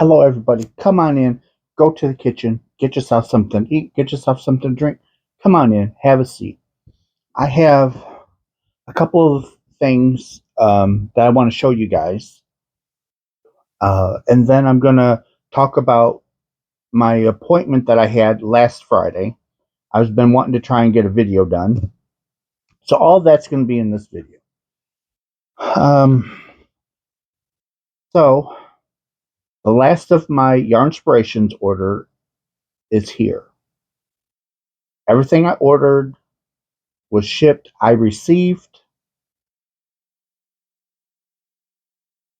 Hello, everybody. Come on in. Go to the kitchen. Get yourself something to eat. Get yourself something to drink. Come on in. Have a seat. I have a couple of things that I want to show you guys. And then I'm going to talk about my appointment that I had last Friday. I've been wanting to try and get a video done. So all that's going to be in this video. So the last of my Yarnspirations order is here. Everything I ordered was shipped. I received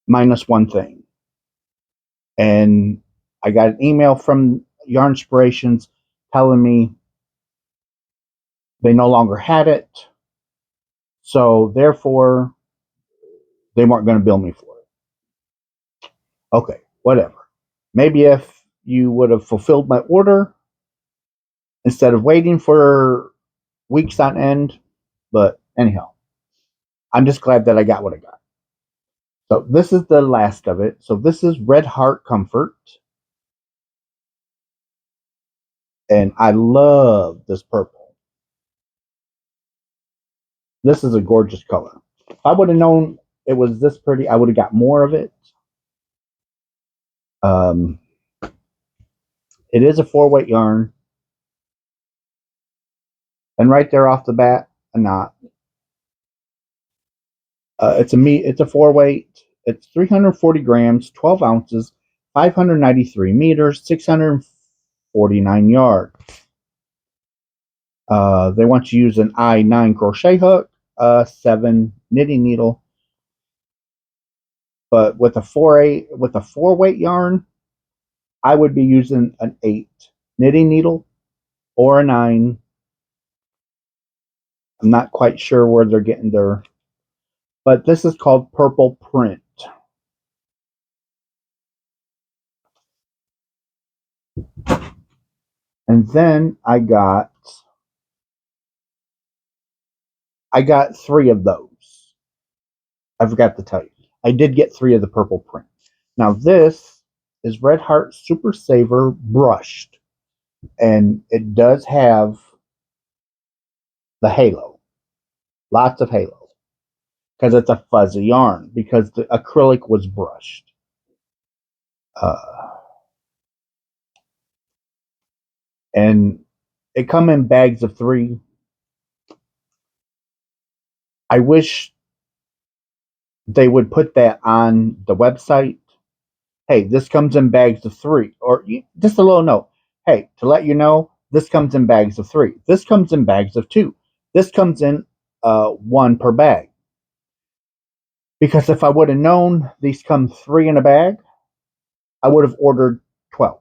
minus one thing. And I got an email from Yarnsperations telling me they no longer had it. So therefore, they weren't going to bill me for it. Okay, whatever. Maybe if you would have fulfilled my order instead of waiting for weeks on end. But anyhow, I'm just glad that I got what I got. So this is the last of it. So this is Red Heart Comfort. And I love this purple. This is a gorgeous color. If I would have known it was this pretty, I would have got more of it. It is a 4-weight yarn. And right there off the bat, a knot. It's a 4-weight. It's 340 grams, 12 ounces, 593 meters, 649 yards. They want you to use an I9 crochet hook, 7 knitting needle. But with a 4-weight yarn, I would be using an 8 knitting needle or a 9. I'm not quite sure where they're getting their, but this is called Purple Print. And then I got 3 of those. I forgot to tell you. I did get 3 of the Purple Print. Now this is Red Heart Super Saver brushed. And it does have the halo. Lots of halo. Because it's a fuzzy yarn. Because the acrylic was brushed. And it come in bags of 3. I wish they would put that on the website. Hey, this comes in bags of 3. Or just a little note. Hey, to let you know, this comes in bags of 3. This comes in bags of 2. This comes in 1 per bag. Because if I would have known these come 3 in a bag, I would have ordered 12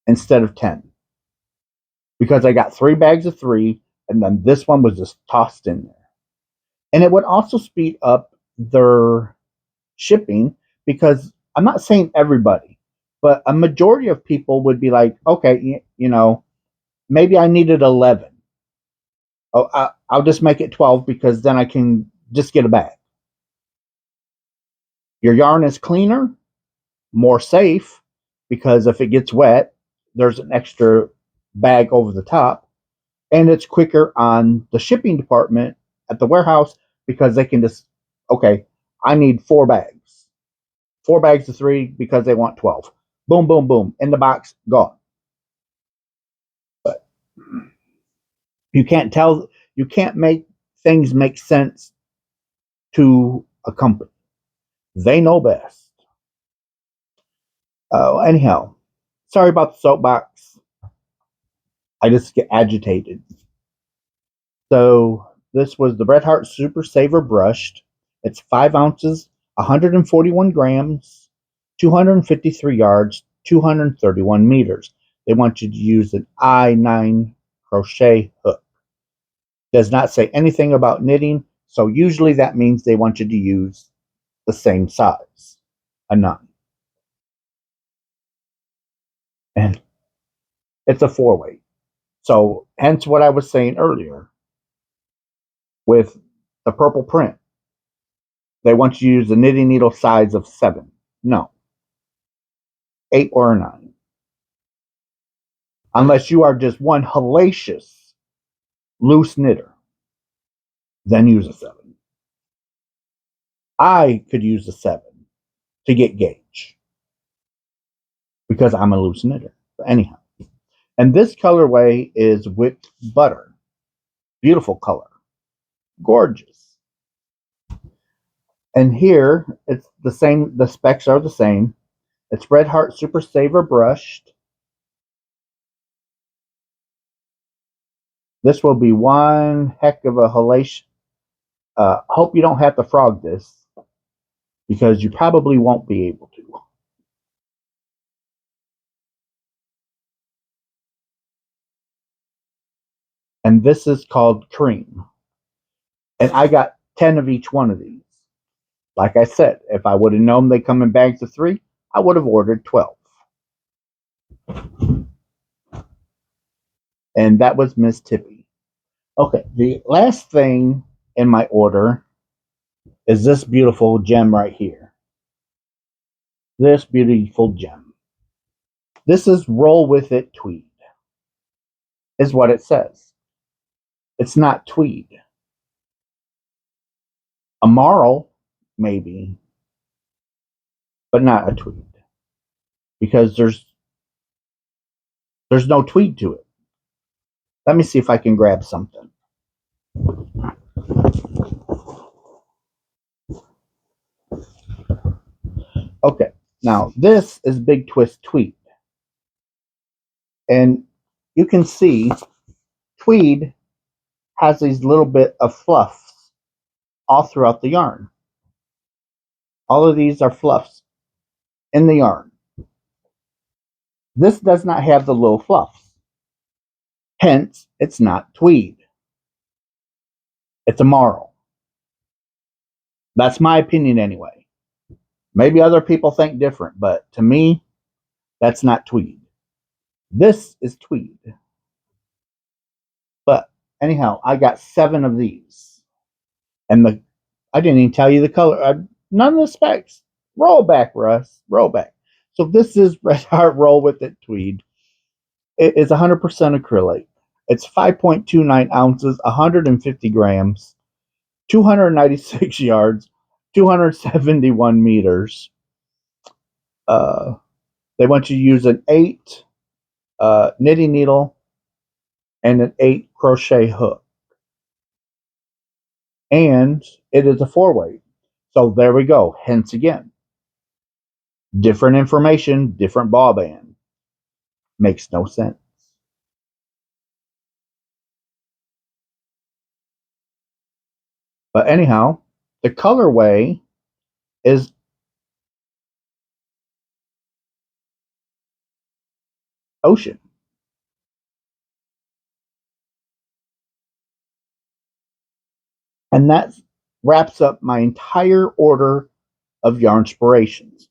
instead of 10. Because I got 3 bags of 3, and then this one was just tossed in there. And it would also speed up their shipping, because I'm not saying everybody, but a majority of people would be like, okay, maybe I needed 11. Oh, I'll just make it 12 because then I can just get a bag. Your yarn is cleaner, more safe, because if it gets wet, there's an extra bag over the top, and it's quicker on the shipping department at the warehouse because they can just, okay, I need 4 bags. 4 bags of 3 because they want 12. Boom, boom, boom. In the box, gone. But you can't make things make sense to a company. They know best. Anyhow, sorry about the soapbox. I just get agitated. So this was the Red Heart Super Saver brushed. It's 5 ounces, 141 grams, 253 yards, 231 meters. They want you to use an I9 crochet hook. Does not say anything about knitting, so usually that means they want you to use the same size, a 9. And it's a 4-weight. So hence what I was saying earlier with the purple print. They want you to use the knitting needle size of 7. No. 8 or a 9. Unless you are just one hellacious loose knitter, then use a 7. I could use a 7 to get gauge because I'm a loose knitter. But anyhow, and this colorway is whipped butter. Beautiful color. Gorgeous. And here it's the same, the specs are the same. It's Red Heart Super Saver brushed. This will be one heck of a halation. Hope you don't have to frog this because you probably won't be able to. And this is called Cream. And I got 10 of each one of these. Like I said, if I would have known they come in bags of 3, I would have ordered 12. And that was Miss Tippy. Okay, the last thing in my order is this beautiful gem right here. This beautiful gem. This is Roll With It Tweed, is what it says. It's not tweed. A marl, maybe, but not a tweed. Because there's no tweed to it. Let me see if I can grab something. Okay, now this is Big Twist Tweed. And you can see tweed has these little bit of fluffs all throughout the yarn. All of these are fluffs in the yarn. This does not have the little fluffs. Hence, it's not tweed. It's a marl. That's my opinion anyway. Maybe other people think different, but to me, that's not tweed. This is tweed. But anyhow, I got 7 of these. And I didn't even tell you the color. None of the specs. Roll back, Russ. Roll back. So this is Red Heart Roll With It Tweed. It is 100% acrylic. It's 5.29 ounces, 150 grams, 296 yards, 271 meters. They want you to use an 8 knitting needle and an 8 crochet hook. And it is a 4-weight. So there we go. Hence again. Different information, different ball band. Makes no sense. But anyhow, the colorway is Ocean. And that wraps up my entire order of Yarnspirations.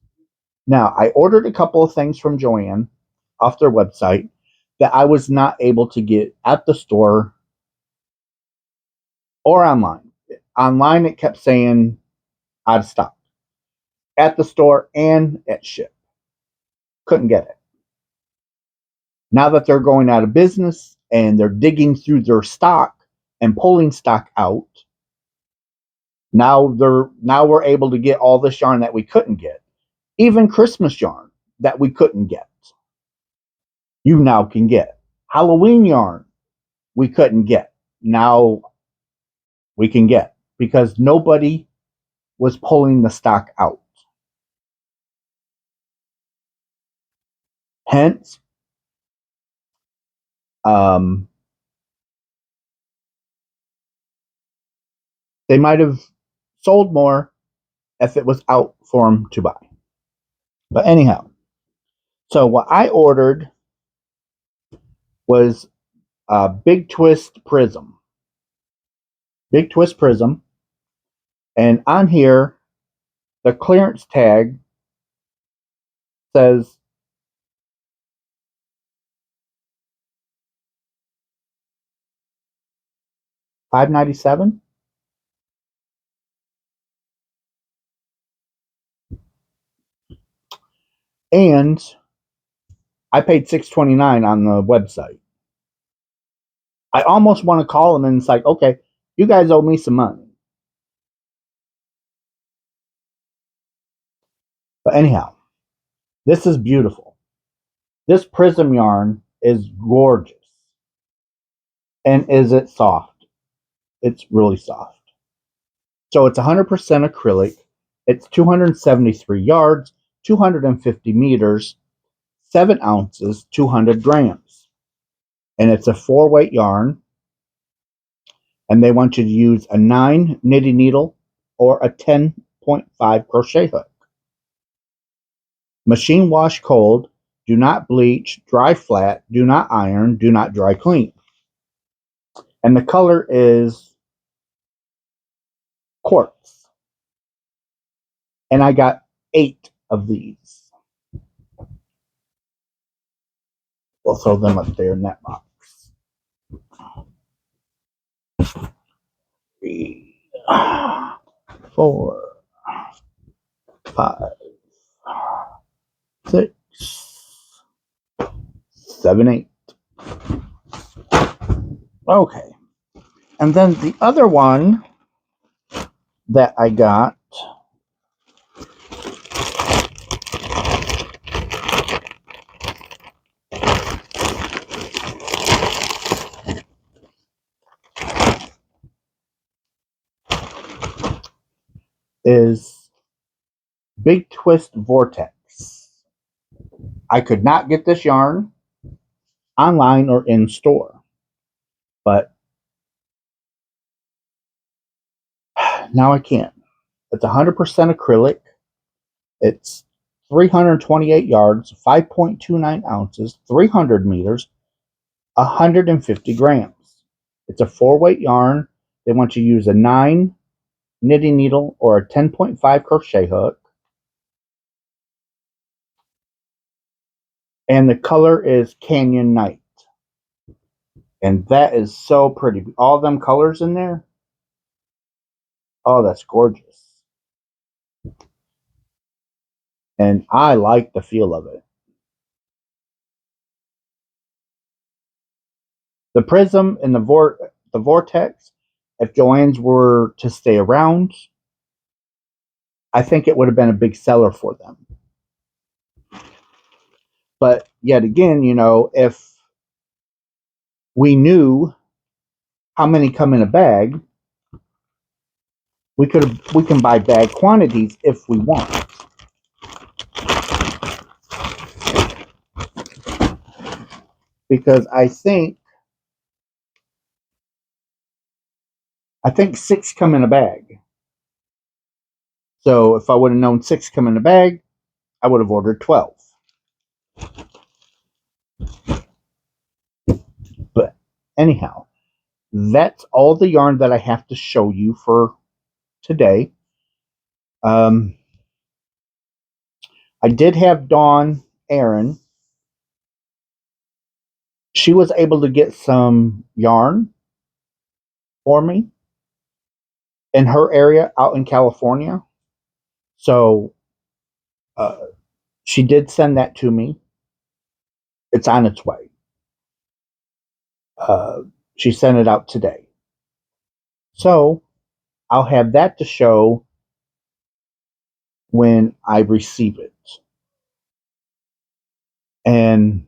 Now, I ordered a couple of things from Joann off their website that I was not able to get at the store or online. Online, it kept saying out of stock. At the store and at ship. Couldn't get it. Now that they're going out of business and they're digging through their stock and pulling stock out, now we're able to get all this yarn that we couldn't get. Even Christmas yarn that we couldn't get. You now can get. Halloween yarn we couldn't get. Now we can get because nobody was pulling the stock out. Hence, they might have sold more if it was out for them to buy. But anyhow, so what I ordered was a Big Twist Prism. Big Twist Prism. And on here, the clearance tag says $5.97. And I paid $6.29 on the website. I almost want to call them and it's like, okay, you guys owe me some money. But anyhow, this is beautiful. This prism yarn is gorgeous. And is it soft? It's really soft. So it's 100% acrylic. It's 273 yards, 250 meters, 7 ounces, 200 grams. And it's a 4-weight yarn. And they want you to use a 9 knitting needle or a 10.5 crochet hook. Machine wash cold. Do not bleach. Dry flat. Do not iron. Do not dry clean. And the color is quartz. And I got 8 of these. We'll throw them up there in that box. 3, 4, 5, 6, 7, 8. Okay. And then the other one that I got is Big Twist Vortex. I could not get this yarn online or in store, but now I can. It's 100% acrylic. It's 328 yards, 5.29 ounces, 300 meters, 150 grams. It's a 4-weight yarn. They want you to use a 9 knitting needle or a 10.5 crochet hook. And the color is Canyon Night. And that is so pretty. All them colors in there. Oh, that's gorgeous. And I like the feel of it. The prism and the vortex, if Joann's were to stay around, I think it would have been a big seller for them. But yet again, if we knew how many come in a bag, we can buy bag quantities if we want. Because I think 6 come in a bag. So if I would have known 6 come in a bag, I would have ordered 12. But anyhow, that's all the yarn that I have to show you for today. I did have Dawn Aaron. She was able to get some yarn for me in her area out in California. So she did send that to me. It's on its way. She sent it out today. So I'll have that to show when I receive it. And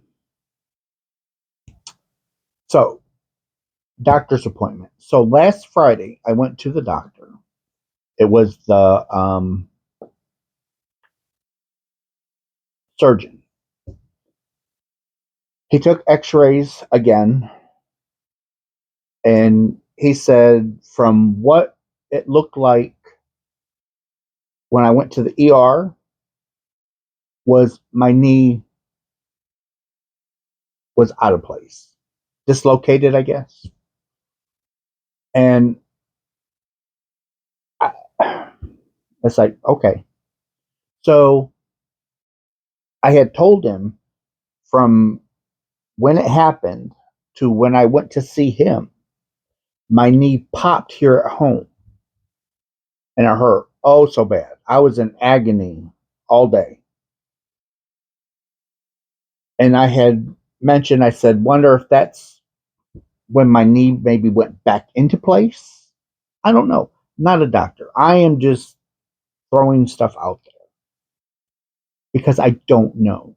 so, doctor's appointment. So last Friday, I went to the doctor. It was the surgeon. He took x-rays again. And he said from what it looked like when I went to the ER was my knee was out of place. Dislocated, I guess. And it's like, okay. So I had told him from when it happened to when I went to see him, my knee popped here at home. And it hurt oh so bad. I was in agony all day. And I had mentioned, I said, wonder if that's when my knee maybe went back into place. I don't know. Not a doctor. I am just throwing stuff out there because I don't know.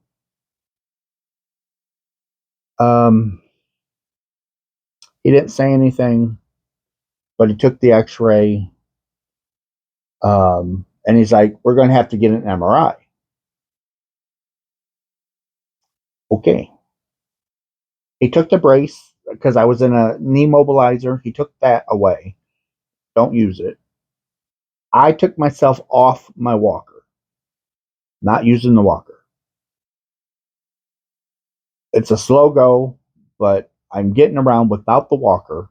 Um, he didn't say anything, but he took the X-ray, and he's like, "We're going to have to get an MRI." Okay. He took the brace because I was in a knee mobilizer. He took that away. Don't use it. I took myself off my walker, not using the walker. It's a slow go, but I'm getting around without the walker.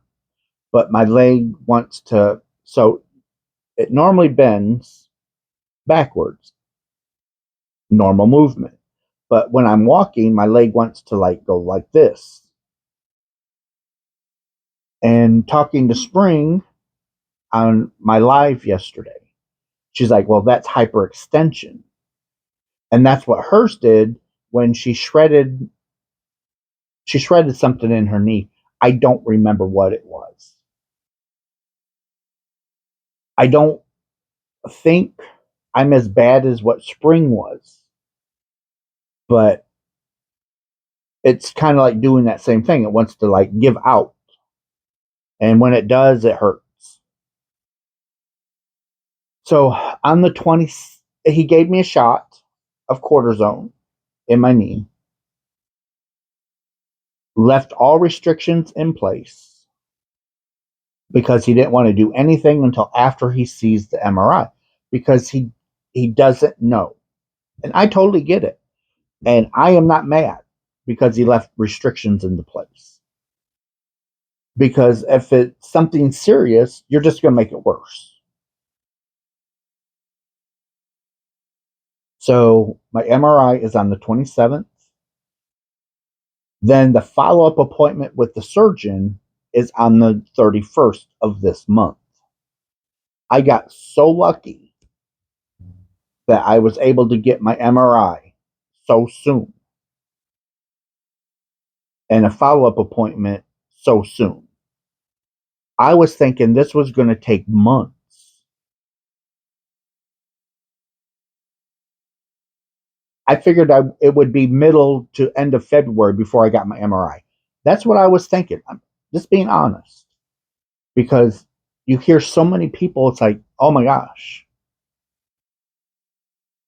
But my leg wants to, so it normally bends backwards, normal movement. But when I'm walking, my leg wants to like go like this. And talking to Spring on my live yesterday, she's like, well, that's hyperextension. And that's what hers did when she shredded something in her knee. I don't remember what it was. I don't think I'm as bad as what Spring was, but it's kind of like doing that same thing. It wants to like give out, and when it does, it hurts. So on the 20th, he gave me a shot of cortisone in my knee, left all restrictions in place because he didn't want to do anything until after he sees the MRI because he doesn't know. And I totally get it. And I am not mad because he left restrictions into place. Because if it's something serious, you're just going to make it worse. So my MRI is on the 27th. Then the follow up appointment with the surgeon is on the 31st of this month. I got so lucky that I was able to get my MRI so soon and a follow up appointment so soon. I was thinking this was going to take months. I figured it would be middle to end of February before I got my MRI. That's what I was thinking. I'm just being honest because you hear so many people, it's like, oh my gosh,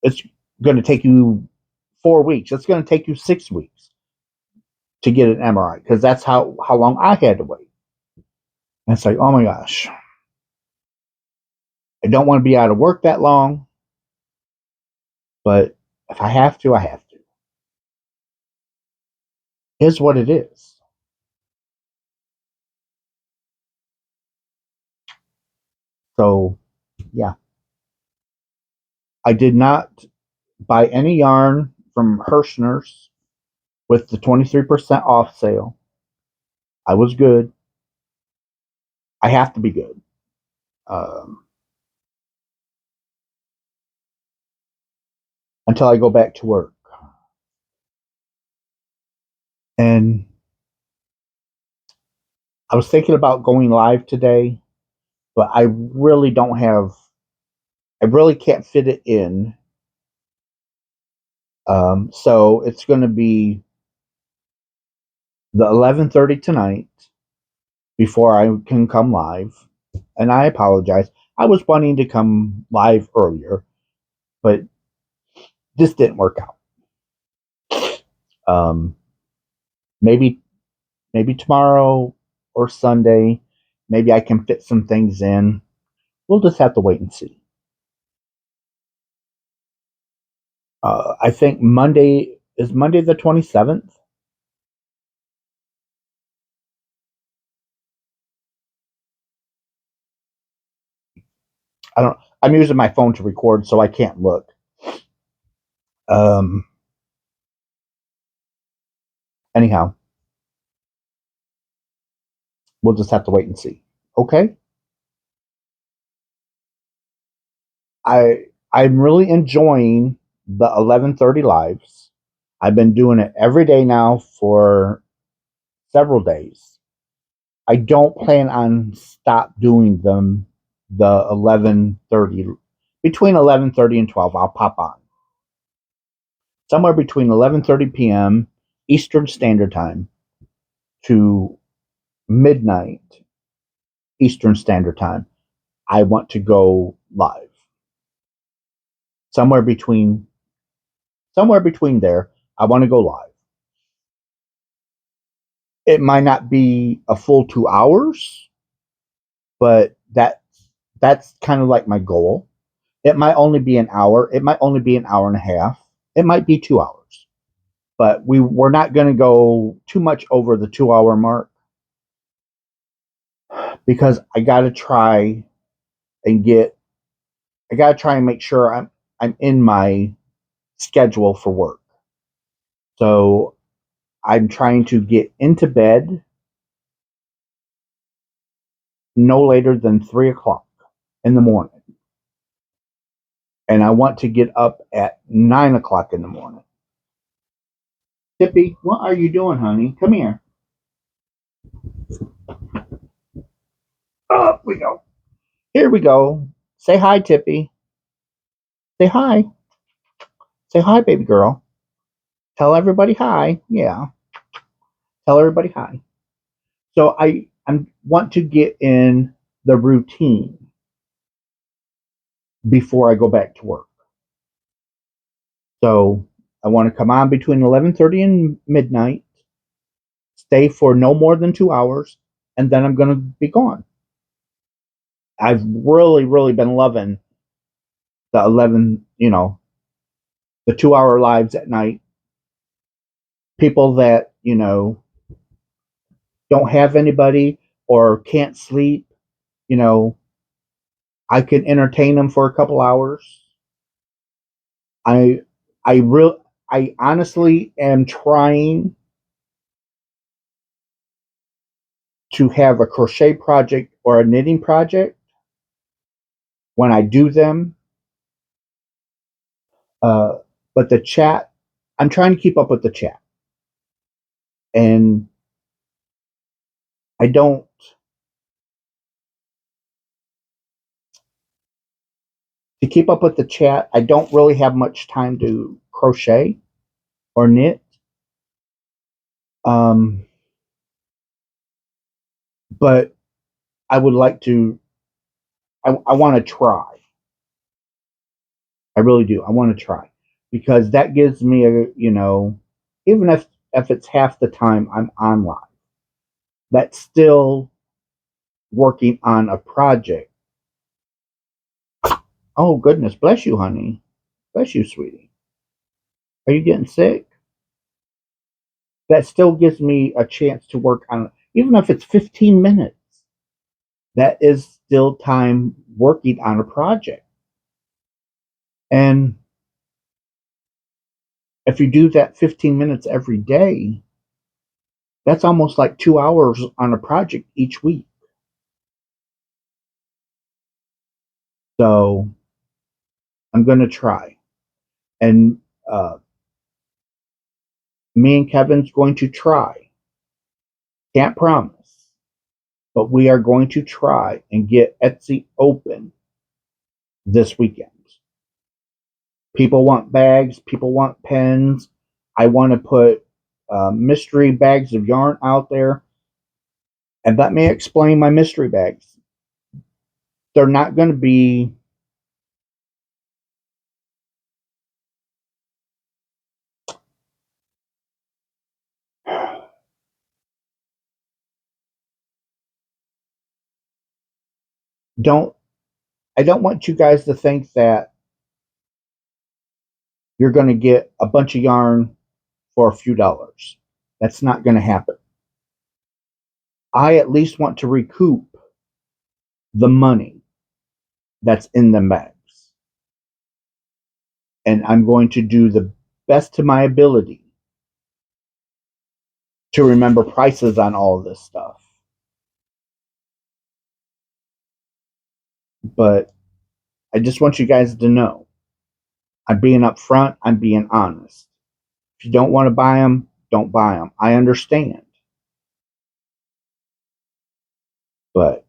it's going to take you 4 weeks. It's going to take you 6 weeks to get an MRI because that's how long I had to wait. And it's like, oh my gosh, I don't want to be out of work that long, but if I have to, I have to. Here's what it is. So, yeah, I did not buy any yarn from Hirschner's with the 23% off sale. I was good. I have to be good. Um, until I go back to work. And I was thinking about going live today, but I really can't fit it in. So it's going to be the 11:30 tonight before I can come live. And I apologize. I was wanting to come live earlier, but this didn't work out. Um, maybe maybe tomorrow or Sunday, maybe I can fit some things in. We'll just have to wait and see. I think Monday the 27th. I don't. I'm using my phone to record, so I can't look. Um. Anyhow, we'll just have to wait and see. Okay. I'm really enjoying the 11:30 lives. I've been doing it every day now for several days. I don't plan on stop doing them the 11:30, between 11:30 and 12. I'll pop on somewhere between 11:30 p.m. Eastern Standard Time to midnight Eastern Standard Time. I want to go live. Somewhere between there, I want to go live. It might not be a full 2 hours, but that's kind of like my goal. It might only be an hour. It might only be an hour and a half. It might be 2 hours. But we're not going to go too much over the 2 hour mark because I gotta try and make sure I'm in my schedule for work. So I'm trying to get into bed no later than 3 o'clock in the morning. And I want to get up at 9 o'clock in the morning. Tippy, what are you doing, honey? Come here. Up we go. Here we go. Say hi, Tippy. Say hi. Say hi, baby girl. Tell everybody hi. Yeah. Tell everybody hi. So I want to get in the routine before I go back to work. So I want to come on between 11:30 and midnight, stay for no more than 2 hours, and then I'm going to be gone. I've really, really been loving the 2 hour lives at night. People that, don't have anybody or can't sleep, you know, I can entertain them for a couple hours. I, I honestly am trying to have a crochet project or a knitting project when I do them. Uh, but the chat, I'm trying to keep up with the chat. And I don't, to keep up with the chat, I don't really have much time to crochet or knit. Um, but I would like to, I want to try. I really do. I want to try because that gives me even if it's half the time I'm online, that's still working on a project. Oh goodness, bless you, honey. Bless you, sweetie. Are you getting sick? That still gives me a chance to work on it, even if it's 15 minutes. That is still time working on a project. And if you do that 15 minutes every day, that's almost like 2 hours on a project each week. So I'm going to try. And me and Kevin's going to try. Can't promise, but we are going to try and get Etsy open this weekend. People want bags, people want pens. I want to put mystery bags of yarn out there. And let me explain my mystery bags. They're not going to be don't I don't want you guys to think that you're going to get a bunch of yarn for a few dollars. That's not going to happen. I at least want to recoup the money that's in the bags. And I'm going to do the best to my ability to remember prices on all of this stuff. But I just want you guys to know I'm being upfront, I'm being honest. If you don't want to buy them, don't buy them. I understand. But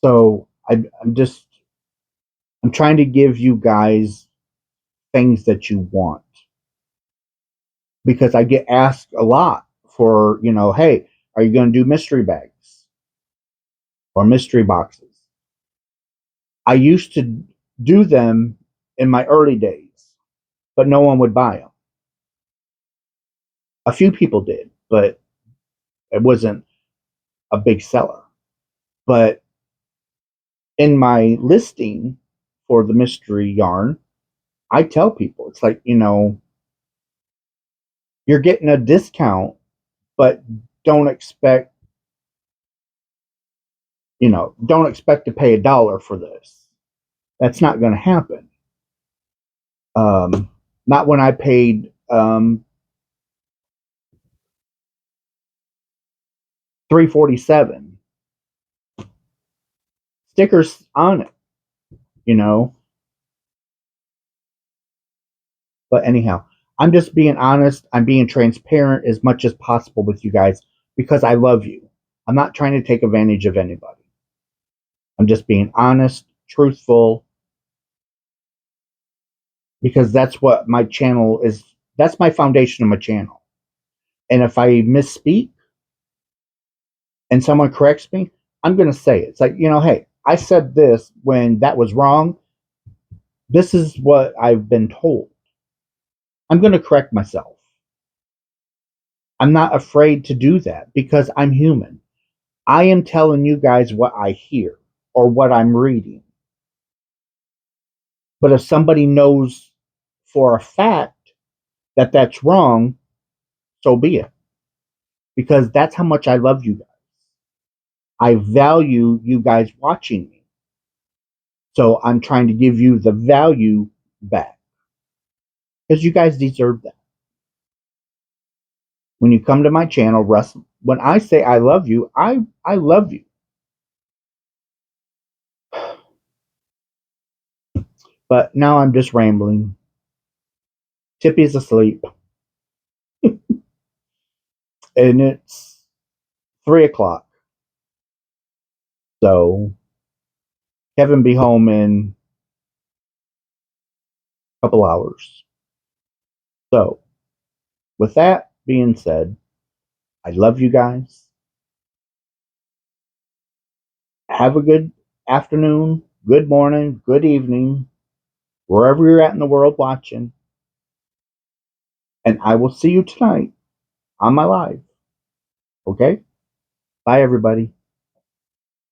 so I'm trying to give you guys things that you want because I get asked a lot for, hey, are you going to do mystery bags or mystery boxes? I used to do them in my early days, but no one would buy them. A few people did, but it wasn't a big seller. But in my listing for the mystery yarn, I tell people it's like, you're getting a discount, but don't expect, don't expect to pay $1 for this. That's not going to happen. Not when I paid $3.47 stickers on it, you know. But anyhow, I'm just being honest. I'm being transparent as much as possible with you guys because I love you. I'm not trying to take advantage of anybody. I'm just being honest, truthful, because that's what my channel is. That's my foundation of my channel. And if I misspeak and someone corrects me, I'm going to say it. It's like, hey, I said this when that was wrong. This is what I've been told. I'm going to correct myself. I'm not afraid to do that because I'm human. I am telling you guys what I hear or what I'm reading. But if somebody knows for a fact that that's wrong, so be it. Because that's how much I love you guys. I value you guys watching me. So I'm trying to give you the value back. Because you guys deserve that. When you come to my channel, Russ, when I say I love you, I love you. But now I'm just rambling. Tippy's asleep. And it's 3 o'clock. So Kevin be home in a couple hours. So with that being said, I love you guys. Have a good afternoon, good morning, good evening, wherever you're at in the world watching. And I will see you tonight on my live. Okay? Bye, everybody.